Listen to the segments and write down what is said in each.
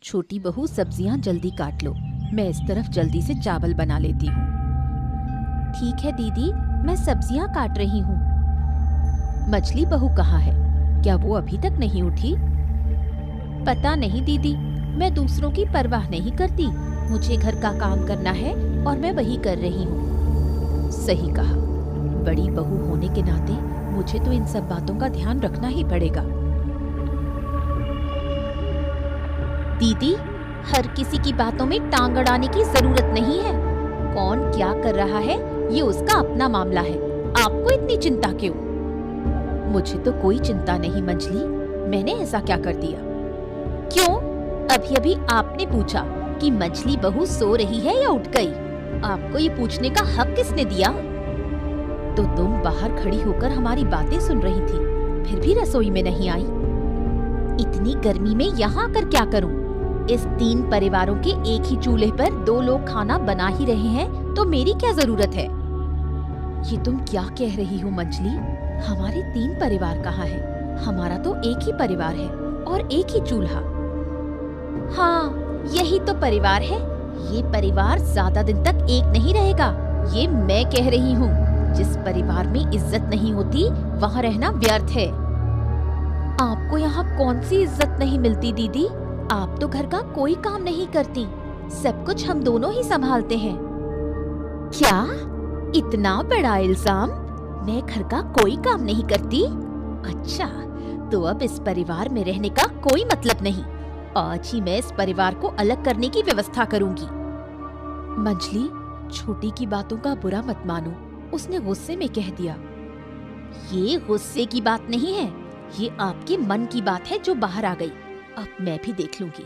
छोटी बहू सब्जियां जल्दी काट लो, मैं इस तरफ जल्दी से चावल बना लेती हूँ। ठीक है दीदी, मैं सब्जियां काट रही हूँ। मछली बहू कहाँ है? क्या वो अभी तक नहीं उठी? पता नहीं दीदी, मैं दूसरों की परवाह नहीं करती। मुझे घर का काम करना है और मैं वही कर रही हूँ। सही कहा, बड़ी बहू होने के नाते मुझे तो इन सब बातों का ध्यान रखना ही पड़ेगा। दीदी, हर किसी की बातों में टांग अड़ाने की जरूरत नहीं है। कौन क्या कर रहा है ये उसका अपना मामला है, आपको इतनी चिंता क्यों? मुझे तो कोई चिंता नहीं मंजली, मैंने ऐसा क्या कर दिया? क्यों? अभी अभी आपने पूछा कि मछली बहू सो रही है या उठ गई। आपको ये पूछने का हक किसने दिया? तो तुम बाहर खड़ी होकर हमारी बातें सुन रही थी, फिर भी रसोई में नहीं आई। इतनी गर्मी में यहाँ आकर क्या करूं? इस 3 परिवारों के एक ही चूल्हे पर 2 लोग खाना बना ही रहे हैं, तो मेरी क्या जरूरत है? ये तुम क्या कह रही हो मंजली? हमारे 3 परिवार कहाँ है? हमारा तो एक ही परिवार है और एक ही चूल्हा। हाँ, यही तो परिवार है। ये परिवार ज्यादा दिन तक एक नहीं रहेगा, ये मैं कह रही हूँ। जिस परिवार में इज्जत नहीं होती, वहाँ रहना व्यर्थ है। आपको यहाँ कौन सी इज्जत नहीं मिलती दीदी? आप तो घर का कोई काम नहीं करती, सब कुछ हम दोनों ही संभालते हैं। क्या? इतना बड़ा इल्जाम? मैं घर का कोई काम नहीं करती? अच्छा, तो अब इस परिवार में रहने का कोई मतलब नहीं। आज ही मैं इस परिवार को अलग करने की व्यवस्था करूंगी। मंजली, छोटी की बातों का बुरा मत मानो, उसने गुस्से में कह दिया। ये गुस्से की बात नहीं है, ये आपके मन की बात है जो बाहर आ गई। अब मैं भी देख लूंगी।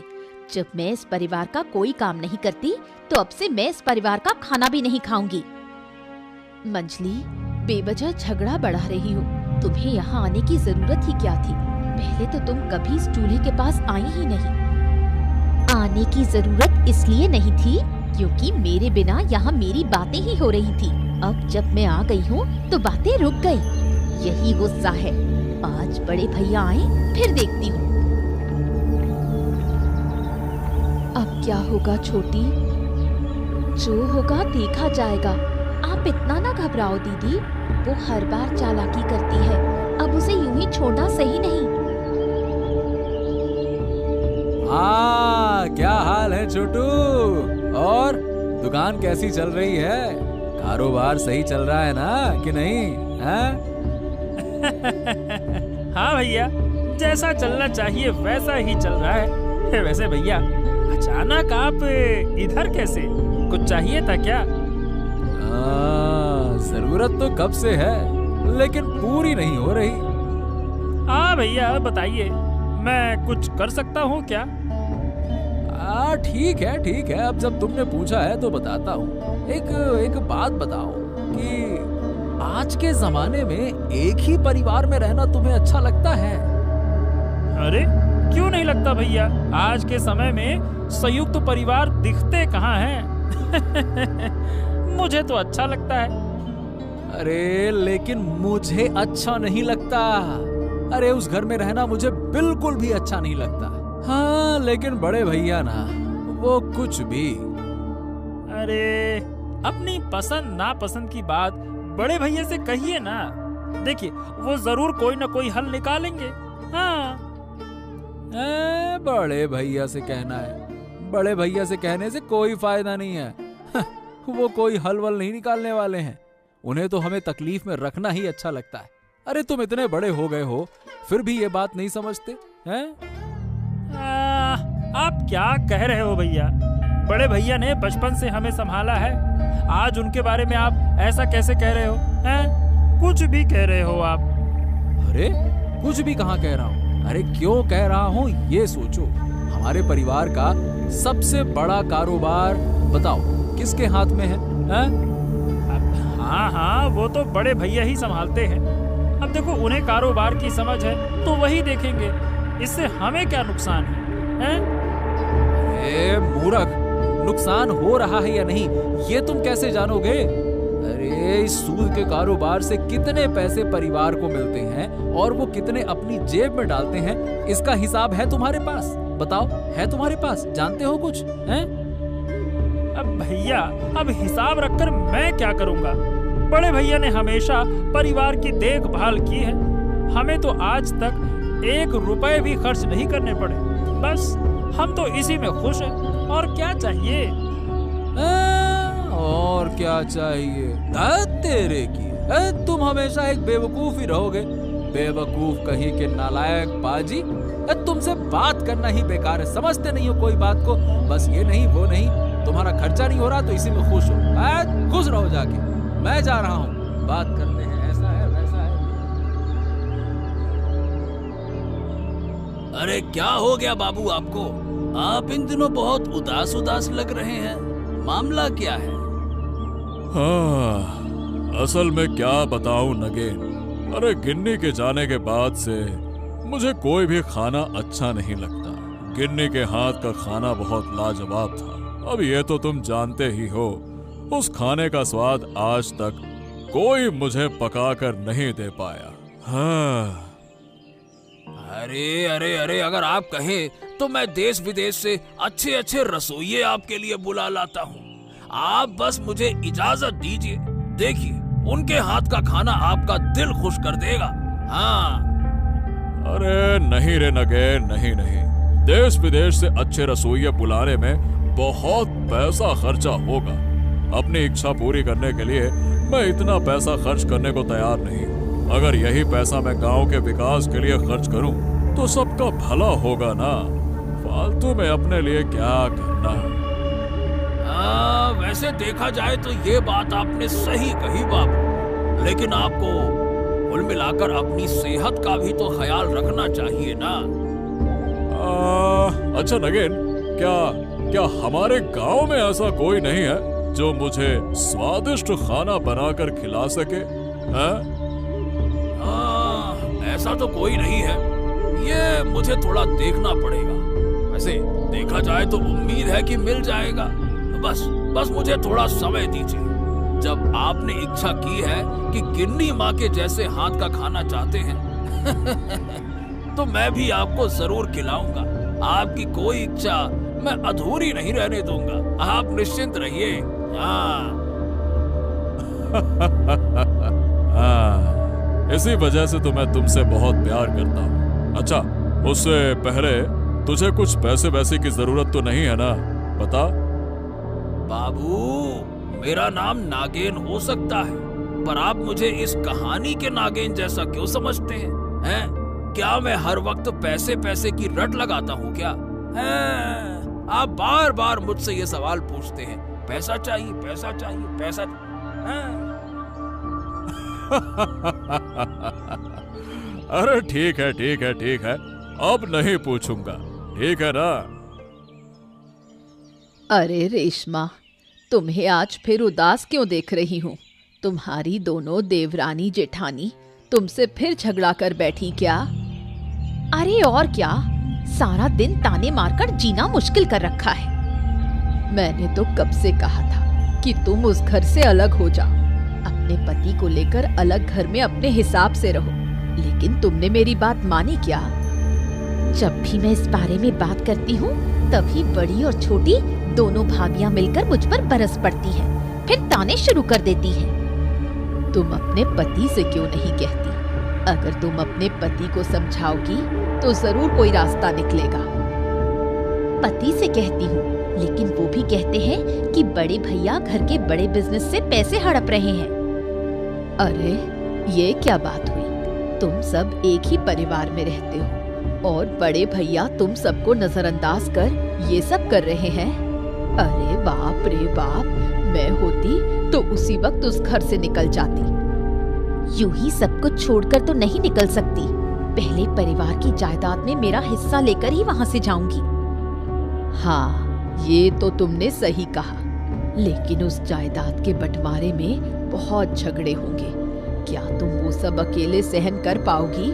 जब मैं इस परिवार का कोई काम नहीं करती, तो अब से मैं इस परिवार का खाना भी नहीं खाऊंगी। मंजली, बेवजह झगड़ा बढ़ा रही हो। तुम्हें यहाँ आने की जरूरत ही क्या थी? पहले तो तुम कभी इस चूल्हे के पास आई ही नहीं। आने की जरूरत इसलिए नहीं थी क्योंकि मेरे बिना यहाँ मेरी बातें ही हो रही थी। अब जब मैं आ गई हूँ तो बातें रुक गई। यही गुस्सा है। आज बड़े भैया आए, फिर देखती हूँ। अब क्या होगा छोटी? जो होगा देखा जाएगा। आप इतना ना घबराओ दीदी, वो हर बार चालाकी करती है, अब उसे यूं ही छोड़ना सही नहीं। क्या हाल है छोटू? और दुकान कैसी चल रही है? कारोबार सही चल रहा है ना कि नहीं? हाँ भैया, जैसा चलना चाहिए वैसा ही चल रहा है। वैसे भैया, अचानक आप इधर कैसे? कुछ चाहिए था क्या? जरूरत तो कब से है, लेकिन पूरी नहीं हो रही। हाँ भैया, बताइए, मैं कुछ कर सकता हूँ क्या? ठीक है, अब जब तुमने पूछा है तो बताता हूँ। एक बात बताओ कि आज के जमाने में एक ही परिवार में रहना तुम्हें अच्छा लगता है? अरे क्यों नहीं लगता भैया, आज के समय में संयुक्त परिवार दिखते कहाँ हैं? मुझे तो अच्छा लगता है। अरे लेकिन मुझे अच्छा नहीं लगता। अरे उस घर में रहना मुझे बिल्कुल भी अच्छा नहीं लगता। हाँ, लेकिन बड़े भैया ना, वो कुछ भी। अरे अपनी पसंद नापसंद की बात बड़े भैया से कहिए ना। देखिए, वो जरूर कोई ना कोई हल निकालेंगे। हाँ। बड़े भैया से कहना है? बड़े भैया से कहने से कोई फायदा नहीं है। वो कोई हल वल नहीं निकालने वाले हैं। उन्हें तो हमें तकलीफ में रखना ही अच्छा लगता है। अरे तुम इतने बड़े हो गए हो, फिर भी ये बात नहीं समझते हैं? आप क्या कह रहे हो भैया? बड़े भैया ने बचपन से हमें संभाला है, आज उनके बारे में आप ऐसा कैसे कह रहे हो? हैं? कुछ भी कह रहे हो आप। अरे कुछ भी कहाँ कह रहा हूँ? अरे क्यों कह रहा हूँ ये सोचो। हमारे परिवार का सबसे बड़ा कारोबार बताओ किसके हाथ में है? हाँ, वो तो बड़े भैया ही संभालते हैं। अब देखो, उन्हें कारोबार की समझ है तो वही देखेंगे, इससे हमें क्या नुकसान है? मूर्ख, नुकसान हो रहा है या नहीं ये तुम कैसे जानोगे? अरे इस सूद के कारोबार से कितने पैसे परिवार को मिलते हैं और वो कितने अपनी जेब में डालते हैं, इसका हिसाब है तुम्हारे पास? बताओ, है तुम्हारे पास? जानते हो कुछ? हैं? अब भैया, अब हिसाब रखकर मैं क्या करूंगा? बड़े भैया ने हमेशा परिवार की देखभाल की है। हमें तो आज तक 1 रुपए भी खर्च नहीं करने पड़े। बस हम तो इसी में खुश हैं। और क्या चाहिए? और क्या चाहिए? तेरे की तुम हमेशा एक बेवकूफ ही रहोगे। बेवकूफ कहीं के नालायक बाजी। तुमसे बात करना ही बेकार है, समझते नहीं हो कोई बात को। बस ये नहीं वो नहीं, तुम्हारा खर्चा नहीं हो रहा तो इसी में खुश हो। खुश रहो जाके, मैं जा रहा हूँ, बात करते हैं, ऐसा है वैसा है। अरे क्या हो गया बाबू आपको? आप इन दिनों बहुत उदास उदास लग रहे हैं, मामला क्या है? हाँ, असल में क्या बताऊं नगेन। अरे गिन्नी के जाने के बाद से मुझे कोई भी खाना अच्छा नहीं लगता। गिन्नी के हाथ का खाना बहुत लाजवाब था। अब ये तो तुम जानते ही हो, उस खाने का स्वाद आज तक कोई मुझे पकाकर नहीं दे पाया। हाँ। अरे अरे अरे, अगर आप कहें तो मैं देश विदेश से अच्छे अच्छे रसोइये आपके लिए बुला लाता हूँ। आप बस मुझे इजाजत दीजिए, देखिए उनके हाथ का खाना आपका दिल खुश कर देगा। हाँ। अरे नहीं रे नगेन, नहीं नहीं, देश विदेश से अच्छे रसोइये बुलाने में बहुत पैसा खर्चा होगा। अपनी इच्छा पूरी करने के लिए मैं इतना पैसा खर्च करने को तैयार नहीं। अगर यही पैसा मैं गांव के विकास के लिए खर्च करूं तो सबका भला होगा ना। फालतू में अपने लिए क्या करना। वैसे देखा जाए तो ये बात आपने सही कही बाबू, लेकिन आपको कुल मिलाकर अपनी सेहत का भी तो ख्याल रखना चाहिए ना। अच्छा नगेन, क्या हमारे गांव में ऐसा कोई नहीं है जो मुझे स्वादिष्ट खाना बनाकर खिला सके? ऐसा तो कोई नहीं है, ये मुझे थोड़ा देखना पड़ेगा। वैसे देखा जाए तो उम्मीद है कि मिल जाएगा। बस मुझे थोड़ा समय दीजिए। जब आपने इच्छा की है कि गिन्नी माँ के जैसे हाथ का खाना चाहते हैं तो मैं भी आपको जरूर खिलाऊंगा। आपकी कोई इच्छा मैं अधूरी नहीं रहने दूंगा, आप निश्चिंत रहिए। इसी वजह से तो मैं तुमसे बहुत प्यार करता हूँ। अच्छा, उससे पहले तुझे कुछ पैसे वैसे की जरूरत तो नहीं है ना? बता। बाबू, मेरा नाम नागेन हो सकता है, पर आप मुझे इस कहानी के नागेन जैसा क्यों समझते हैं? क्या मैं हर वक्त पैसे पैसे की रट लगाता हूँ क्या? आप बार बार मुझसे ये सवाल पूछते हैं, पैसा चाहिए पैसा चाहिए पैसा। अरे ठीक है ठीक है ठीक है, अब नहीं पूछूंगा, ठीक है ना? अरे रेशमा, तुम्हें आज फिर उदास क्यों देख रही हूँ? तुम्हारी दोनों देवरानी जेठानी तुमसे फिर झगड़ा कर बैठी क्या? अरे और क्या, सारा दिन ताने मारकर जीना मुश्किल कर रखा है। मैंने तो कब से कहा था कि तुम उस घर से अलग हो जाओ, अपने पति को लेकर अलग घर में अपने हिसाब से रहो, लेकिन तुमने मेरी बात मानी क्या? जब भी मैं इस बारे में बात करती हूँ तभी बड़ी और छोटी दोनों भाभियां मिलकर मुझ पर बरस पड़ती हैं, फिर ताने शुरू कर देती हैं। तुम अपने पति से क्यों नहीं कहती? अगर तुम अपने पति को समझाओगी तो जरूर कोई रास्ता निकलेगा। पति से कहती हूँ, लेकिन वो भी कहते हैं कि बड़े भैया घर के बड़े बिजनेस से पैसे हड़प रहे हैं। अरे ये क्या बात हुई? तुम सब एक ही परिवार में रहते हो और बड़े भैया तुम सबको नजरअंदाज कर ये सब कर रहे हैं। अरे बाप रे बाप, मैं होती तो उसी वक्त उस घर से निकल जाती। यूं ही सब कुछ छोड़कर तो नहीं निकल सकती, पहले परिवार की जायदाद में मेरा हिस्सा लेकर ही वहां से जाऊंगी। हाँ, ये तो तुमने सही कहा, लेकिन उस जायदाद के बंटवारे में बहुत झगड़े होंगे। क्या तुम वो सब अकेले सहन कर पाओगी?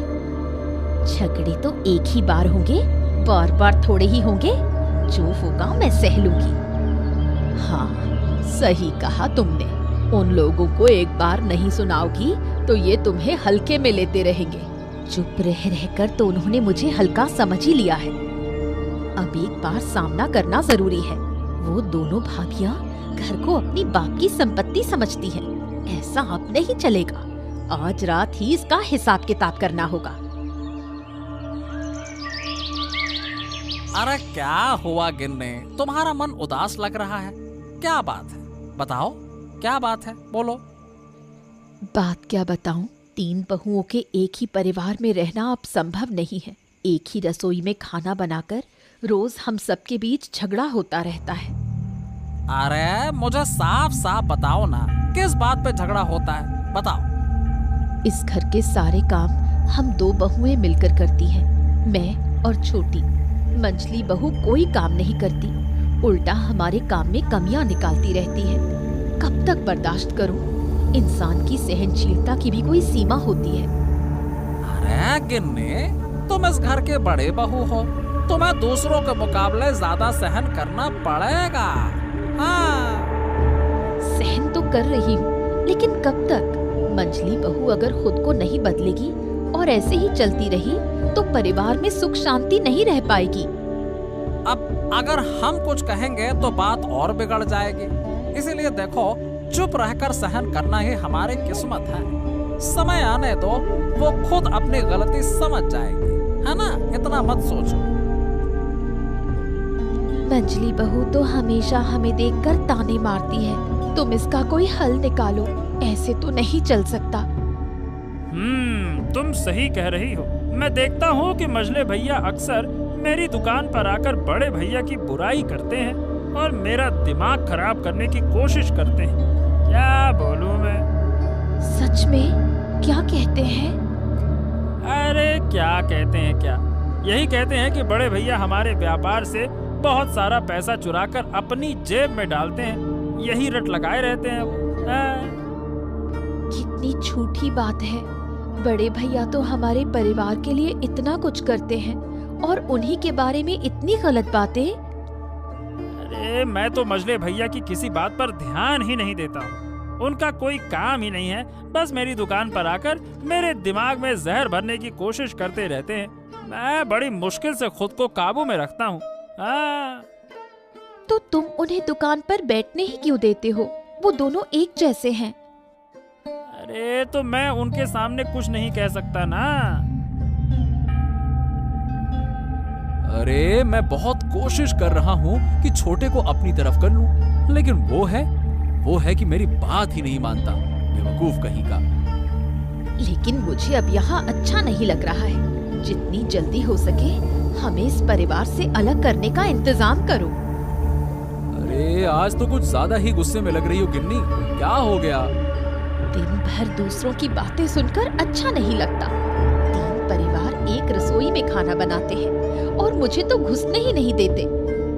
झगड़े तो एक ही बार होंगे, बार बार थोड़े ही होंगे। जो होगा मैं सह लूंगी। हाँ, सही कहा तुमने। उन लोगों को एक बार नहीं सुनाओगी तो ये तुम्हें हल्के में लेते रहेंगे। चुप रह रहकर तो उन्होंने मुझे हल्का समझ ही लिया है। अब एक बार सामना करना जरूरी है। वो दोनों भाभियां घर को अपनी बाप की संपत्ति समझती हैं। ऐसा अब नहीं चलेगा। आज रात ही इसका हिसाब किताब करना होगा। अरे क्या हुआ गिन्नी, तुम्हारा मन उदास लग रहा है? क्या बात है, बताओ क्या बात है, बोलो। बात क्या बताऊं, 3 बहुओं के एक ही परिवार में रहना अब संभव नहीं है। एक ही रसोई में खाना बनाकर रोज हम सबके बीच झगड़ा होता रहता है। अरे मुझे साफ साफ बताओ ना, किस बात पे झगड़ा होता है, बताओ। इस घर के सारे काम हम 2 बहुएं मिलकर करती हैं, मैं और छोटी। मंझली बहू कोई काम नहीं करती, उल्टा हमारे काम में कमियां निकालती रहती है। कब तक बर्दाश्त करूं? इंसान की सहनशीलता की भी कोई सीमा होती है। अरे गिन्नी, तुम इस घर के बड़े बहू हो, तुम्हें दूसरों के मुकाबले ज्यादा सहन करना पड़ेगा। हाँ। सहन तो कर रही हूँ, लेकिन कब तक? मंझली बहू अगर खुद को नहीं बदलेगी और ऐसे ही चलती रही तो परिवार में सुख शांति नहीं रह पाएगी। अब अगर हम कुछ कहेंगे तो बात और बिगड़ जाएगी। इसीलिए देखो, चुप रहकर सहन करना ही हमारी किस्मत है। समय आने दो, वो खुद अपनी गलती समझ जाएगी, है ना? इतना मत सोचो। मंझली बहू तो हमेशा हमें देखकर ताने मारती है। तुम इसका कोई हल निकालो, ऐसे तो नहीं चल सकता। तुम सही कह रही हो। मैं देखता हूँ कि मझले भैया अक्सर मेरी दुकान पर आकर बड़े भैया की बुराई करते हैं और मेरा दिमाग खराब करने की कोशिश करते हैं। क्या बोलूं मैं? सच में? क्या कहते हैं? अरे क्या कहते हैं क्या, यही कहते हैं कि बड़े भैया हमारे व्यापार से बहुत सारा पैसा चुराकर अपनी जेब में डालते हैं। यही रट लगाए रहते हैं वो। कितनी झूठी बात है। बड़े भैया तो हमारे परिवार के लिए इतना कुछ करते हैं और उन्हीं के बारे में इतनी गलत बातें। अरे मैं तो मझले भैया की किसी बात पर ध्यान ही नहीं देता हूँ। उनका कोई काम ही नहीं है, बस मेरी दुकान पर आकर मेरे दिमाग में जहर भरने की कोशिश करते रहते हैं। मैं बड़ी मुश्किल से खुद को काबू में रखता हूँ। तो तुम उन्हें दुकान पर बैठने ही क्यों देते हो? वो दोनों एक जैसे हैं। अरे तो मैं उनके सामने कुछ नहीं कह सकता ना। अरे मैं बहुत कोशिश कर रहा हूँ कि छोटे को अपनी तरफ कर लूं, लेकिन वो है कि मेरी बात ही नहीं मानता। बेवकूफ कहीं का। लेकिन मुझे अब यहाँ अच्छा नहीं लग रहा है। जितनी जल्दी हो सके हमें इस परिवार से अलग करने का इंतजाम करो। अरे आज तो कुछ ज्यादा ही गुस्से में लग रही हो गिन्नी, क्या हो गया? दिन भर दूसरों की बातें सुनकर अच्छा नहीं लगता। 3 परिवार एक रसोई में खाना बनाते हैं और मुझे तो घुसने ही नहीं देते।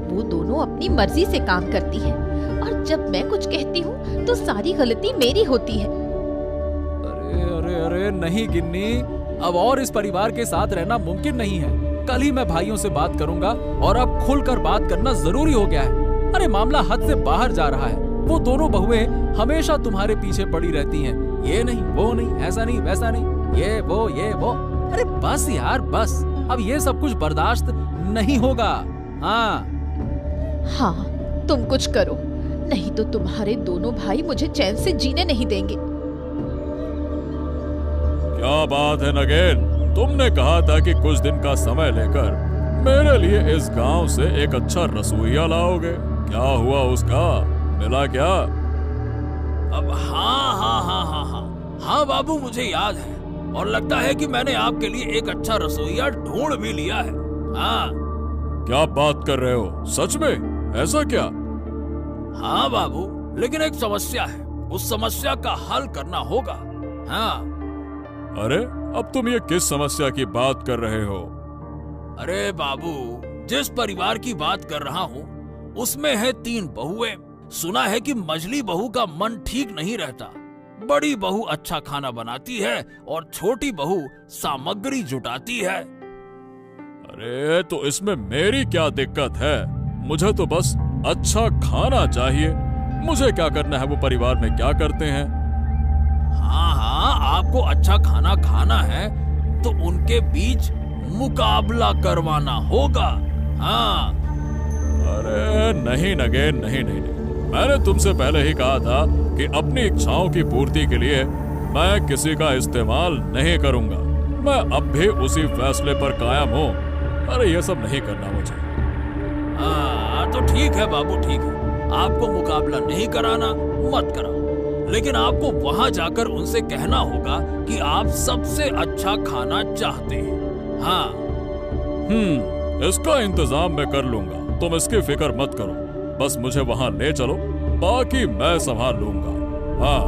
वो दोनों अपनी मर्जी से काम करती हैं और जब मैं कुछ कहती हूँ तो सारी गलती मेरी होती है। अरे अरे अरे नहीं गिन्नी, अब और इस परिवार के साथ रहना मुमकिन नहीं है। कल ही मैं भाइयों से बात करूंगा और अब खुलकर बात करना जरूरी हो गया है। अरे मामला हद से बाहर जा रहा है। वो दोनों बहुएं हमेशा तुम्हारे पीछे पड़ी रहती हैं। ये नहीं, वो नहीं, ऐसा नहीं, वैसा नहीं, ये वो। अरे बस यार बस, अब ये सब कुछ बर्दाश्त नहीं होगा। हाँ, तुम कुछ करो, नहीं तो तुम्हारे दोनों भाई मुझे चैन से जीने नहीं देंगे। क्या बात है नगेन, तुमने कहा था कि कुछ दिन का समय लेकर मेरे लिए इस गांव से एक अच्छा रसोइया लाओगे। क्या हुआ उसका? मिला क्या? अब हाँ बाबू, मुझे याद है और लगता है कि मैंने आपके लिए एक अच्छा रसोइया ढूंढ भी लिया है। हाँ। क्या बात कर रहे हो? सच में? ऐसा क्या? हाँ बाबू, लेकिन एक समस्या है, उस समस्या का हल करना होगा। हाँ। अरे अब तुम ये किस समस्या की बात कर रहे हो? अरे बाबू, जिस परिवार की बात कर रहा हूँ उसमें है 3 बहुएं। सुना है कि मझली बहू का मन ठीक नहीं रहता। बड़ी बहू अच्छा खाना बनाती है और छोटी बहू सामग्री जुटाती है। अरे तो इसमें मेरी क्या दिक्कत है? मुझे तो बस अच्छा खाना चाहिए। मुझे क्या करना है वो परिवार में क्या करते हैं? हाँ, आपको अच्छा खाना खाना है तो उनके बीच मुकाबला करवाना होगा। हाँ। अरे नहीं नगेन, नहीं नहीं नहीं, मैंने तुमसे पहले ही कहा था कि अपनी इच्छाओं की पूर्ति के लिए मैं किसी का इस्तेमाल नहीं करूंगा। मैं अब भी उसी फैसले पर कायम हूँ। अरे ये सब नहीं करना मुझे। हाँ तो ठीक है बाबू, ठीक है, आपको मुकाबला नहीं कराना, मत कराओ, लेकिन आपको वहां जाकर उनसे कहना होगा कि आप सबसे अच्छा खाना चाहते हैं। हाँ। इसका इंतजाम मैं कर लूंगा, तुम इसकी फिक्र मत करो। बस मुझे वहां ले चलो, बाकी मैं संभाल लूंगा। हाँ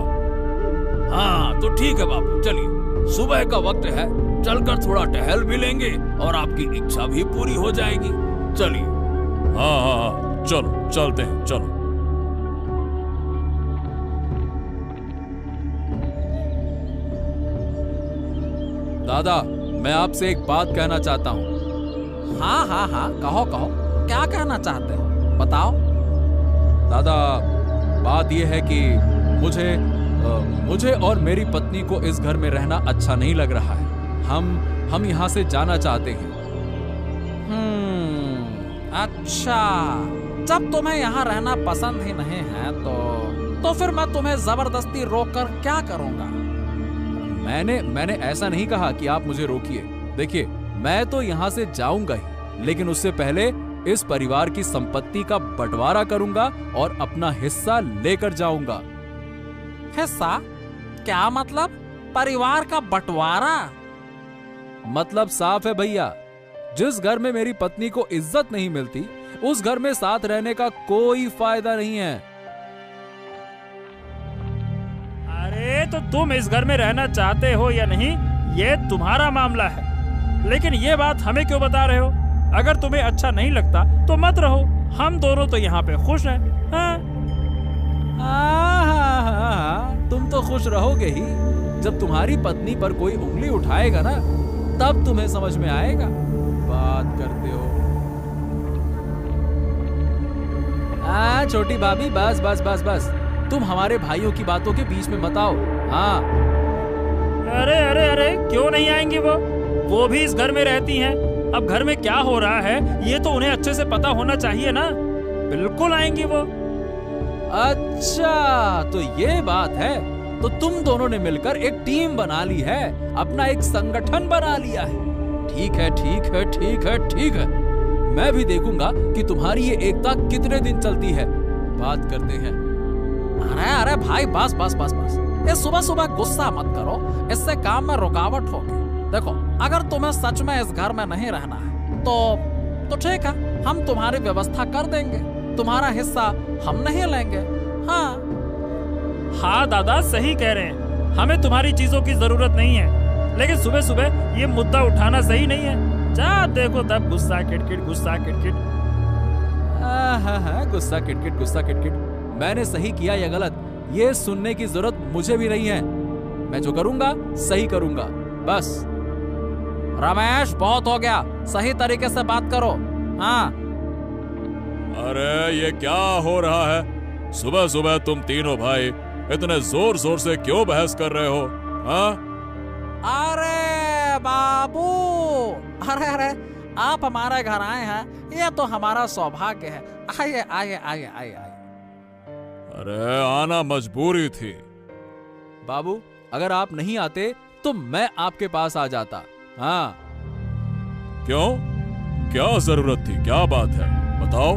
हाँ तो ठीक है बाबू, चलिए, सुबह का वक्त है, चलकर थोड़ा टहल भी लेंगे और आपकी इच्छा भी पूरी हो जाएगी। चलिए। हाँ हाँ हाँ, चलो चलते हैं, चलो। दादा, मैं आपसे एक बात कहना चाहता हूँ। हाँ हाँ हाँ, कहो कहो, क्या कहना चाहते हो, बताओ। दादा, बात यह है कि मुझे और मेरी पत्नी को इस घर में रहना अच्छा नहीं लग रहा है। हम यहाँ से जाना चाहते हैं। अच्छा, जब तुम्हें यहाँ रहना पसंद ही नहीं है तो फिर मैं तुम्हें जबरदस्ती रोककर क्या करूँगा। मैंने ऐसा नहीं कहा कि आप मुझे रोकिए। देखिए, मैं तो यहाँ से जाऊंगा ही, लेकिन उससे पहले इस परिवार की संपत्ति का बंटवारा करूंगा और अपना हिस्सा लेकर जाऊंगा। हिस्सा? क्या मतलब? परिवार का बंटवारा? मतलब साफ है भैया, जिस घर में मेरी पत्नी को इज्जत नहीं मिलती, उस घर में साथ रहने का कोई फायदा नहीं है। अरे तो तुम इस घर में रहना चाहते हो या नहीं, ये तुम्हारा मामला है, लेकिन ये बात हमें क्यों बता रहे हो? अगर तुम्हें अच्छा नहीं लगता तो मत रहो, हम दोनों तो यहाँ पे खुश हैं। हाँ? तुम तो खुश रहोगे ही। जब तुम्हारी पत्नी पर कोई उंगली उठाएगा ना, तब तुम्हें समझ में आएगा। बात करते हो। छोटी भाभी, बस बस बस बस, तुम हमारे भाइयों की बातों के बीच में मत आओ। हाँ। अरे अरे अरे, क्यों नहीं आएंगी वो भी इस घर में रहती हैं। अब घर में क्या हो रहा है ये तो उन्हें अच्छे से पता होना चाहिए ना। बिल्कुल आएंगी वो। अच्छा, तो ये बात है। तो तुम दोनों ने मिलकर एक टीम बना ली है, अपना एक संगठन बना लिया है। ठीक है ठीक है ठीक है ठीक है, मैं भी देखूंगा कि तुम्हारी ये एकता कितने दिन चलती है। बात करते हैं। अरे अरे भाई, बस बस बस बस, ये सुबह सुबह गुस्सा मत करो, इससे काम में रुकावट होगी। देखो, अगर तुम्हें सच में इस घर में नहीं रहना है तो ठीक है, हम तुम्हारी व्यवस्था कर देंगे। तुम्हारा हिस्सा हम नहीं लेंगे। हाँ दादा, सही कह रहे हैं, हमें तुम्हारी चीजों की जरूरत नहीं है, लेकिन सुबह सुबह ये मुद्दा उठाना सही नहीं है। जा देखो तब गुस्सा किटकिट, गुस्सा किटकिट। गुस्सा किटकिट, गुस्सा किटकिट। मैंने सही किया या गलत, ये सुनने की जरूरत मुझे भी नहीं है। मैं जो करूंगा सही करूंगा, बस। रमेश, बहुत हो गया, सही तरीके से बात करो। हाँ। अरे ये क्या हो रहा है? सुबह सुबह तुम तीनों भाई इतने जोर जोर से क्यों बहस कर रहे हो? हाँ? अरे बाबू, अरे आप हमारे घर आए हैं, ये तो हमारा सौभाग्य है। आइए आइए आइए आइए आइए। अरे आना मजबूरी थी। बाबू, अगर आप नहीं आते तो मैं आपके पास आ जाता। हाँ। क्यों? क्या जरूरत थी? क्या बात है, बताओ।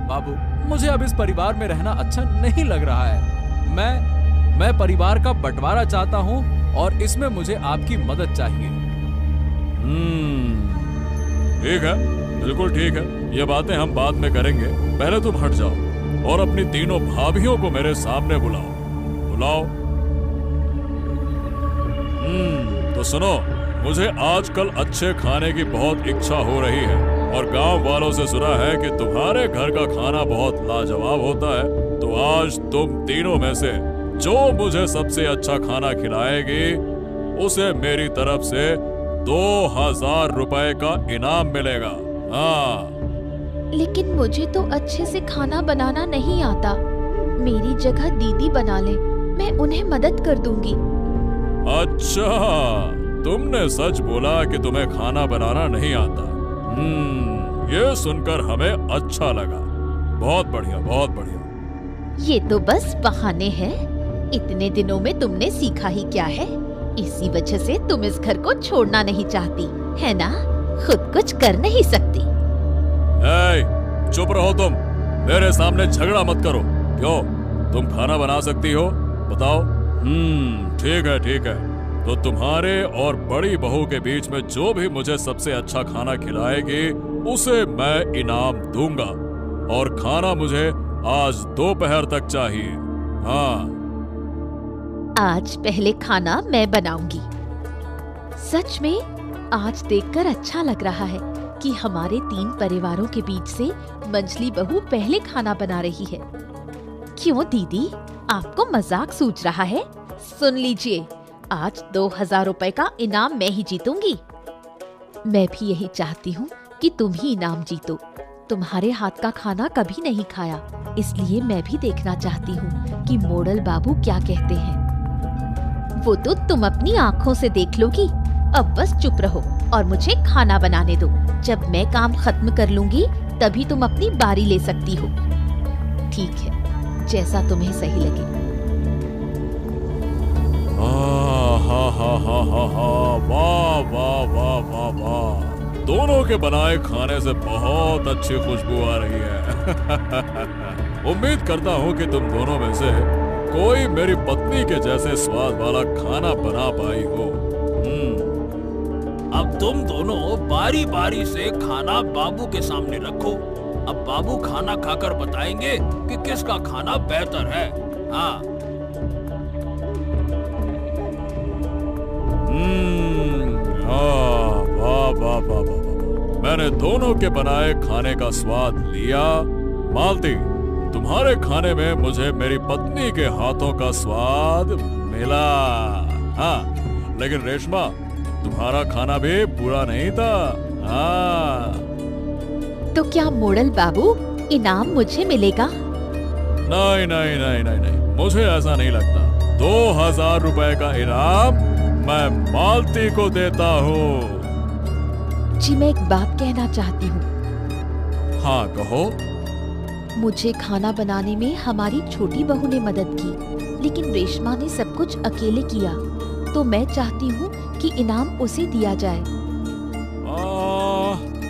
बाबू, मुझे अब इस परिवार में रहना अच्छा नहीं लग रहा है। मैं परिवार का बंटवारा चाहता हूँ और इसमें मुझे आपकी मदद चाहिए। ठीक है, बिल्कुल ठीक है, ये बातें हम बाद में करेंगे। पहले तुम हट जाओ और अपनी तीनों भाभियों को मेरे सामने बुलाओ। तो सुनो, मुझे आजकल अच्छे खाने की बहुत इच्छा हो रही है और गांव वालों से सुना है कि तुम्हारे घर का खाना बहुत लाजवाब होता है। तो आज तुम तीनों में से जो मुझे सबसे अच्छा खाना खिलाएगी, उसे मेरी तरफ से 2000 रुपए का इनाम मिलेगा। हाँ। लेकिन मुझे तो अच्छे से खाना बनाना नहीं आता। मेरी जगह दीदी बना ले, मैं उन्हें मदद कर दूंगी। अच्छा, तुमने सच बोला कि तुम्हें खाना बनाना नहीं आता। ये सुनकर हमें अच्छा लगा। बहुत बढ़िया, बहुत बढ़िया। ये तो बस बहाने हैं। इतने दिनों में तुमने सीखा ही क्या है? इसी वजह से तुम इस घर को छोड़ना नहीं चाहती, है ना? खुद कुछ कर नहीं सकती। चुप रहो तुम, मेरे सामने झगड़ा मत करो। क्यों, तुम खाना बना सकती हो? बताओ। ठीक है, ठीक है। तो तुम्हारे और बड़ी बहू के बीच में जो भी मुझे सबसे अच्छा खाना खिलाएगी उसे मैं इनाम दूंगा, और खाना मुझे आज दोपहर तक चाहिए। हाँ। आज पहले खाना मैं बनाऊंगी। सच में आज देखकर अच्छा लग रहा है कि हमारे 3 परिवारों के बीच से मंझली बहू पहले खाना बना रही है। क्यों दीदी, आपको मजाक सूझ रहा है? सुन लीजिए, आज 2000 रुपए का इनाम मैं ही जीतूंगी। मैं भी यही चाहती हूँ कि तुम ही इनाम जीतो। तुम्हारे हाथ का खाना कभी नहीं खाया, इसलिए मैं भी देखना चाहती हूँ कि मॉडल बाबू क्या कहते हैं। वो तो तुम अपनी आँखों से देख लोगी। अब बस चुप रहो और मुझे खाना बनाने दो। जब मैं काम खत्म कर लूंगी तभी तुम अपनी बारी ले सकती हो। ठीक है, जैसा तुम्हें सही लगे। वाह वाह वाह वाह वाह, दोनों के बनाए खाने से बहुत अच्छी खुशबू आ रही है। उम्मीद करता हूँ कि तुम दोनों में से कोई मेरी पत्नी के जैसे स्वाद वाला खाना बना पाई हो। अब तुम दोनों बारी बारी से खाना बाबू के सामने रखो। अब बाबू खाना खाकर बताएंगे कि किसका खाना बेहतर है। हाँ। वाह वाह वाह वाह, मैंने दोनों के बनाए खाने का स्वाद लिया। मालती, तुम्हारे खाने में मुझे मेरी पत्नी के हाथों का स्वाद मिला। हाँ, लेकिन रेशमा, तुम्हारा खाना भी बुरा नहीं था। हाँ। तो क्या मॉडल बाबू, इनाम मुझे मिलेगा? नहीं नहीं नहीं नहीं नहीं, मुझे ऐसा नहीं लगता। 2000 रुपए का इनाम मैं मालती को देता हूँ। जी, मैं एक बात कहना चाहती हूँ। हाँ, कहो। मुझे खाना बनाने में हमारी छोटी बहू ने मदद की, लेकिन रेशमा ने सब कुछ अकेले किया, तो मैं चाहती हूँ कि इनाम उसे दिया जाए।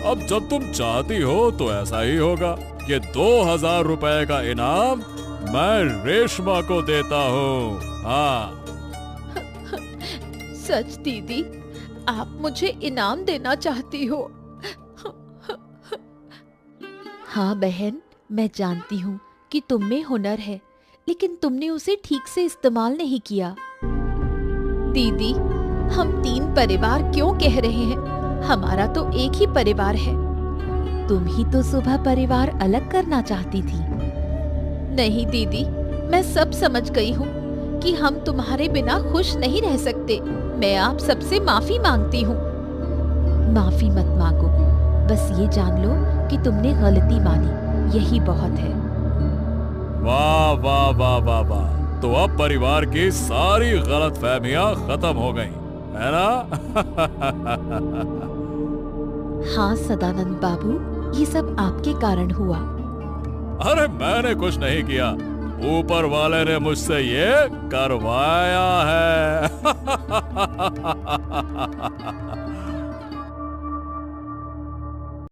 अब जब तुम चाहती हो तो ऐसा ही होगा कि 2000 रुपए का इनाम मैं रेशमा को देता हूँ। हाँ। सच दीदी, आप मुझे इनाम देना चाहती हो? हाँ बहन, मैं जानती हूँ कि तुम में हुनर है, लेकिन तुमने उसे ठीक से इस्तेमाल नहीं किया। दीदी, हम 3 परिवार क्यों कह रहे हैं? हमारा तो एक ही परिवार है। तुम ही तो सुबह परिवार अलग करना चाहती थी। नहीं दीदी, मैं सब समझ गई हूँ कि हम तुम्हारे बिना खुश नहीं रह सकते। मैं आप सबसे माफी मांगती हूँ। माफी मत मांगो, बस ये जान लो कि तुमने गलती मानी, यही बहुत है। वाह वाह वाह वाह वाह, तो अब परिवार की सारी गलतफहमियां खत्म हो गई, है ना? हाँ सदानंद बाबू, ये सब आपके कारण हुआ। अरे मैंने कुछ नहीं किया, ऊपर वाले ने मुझसे ये करवाया है।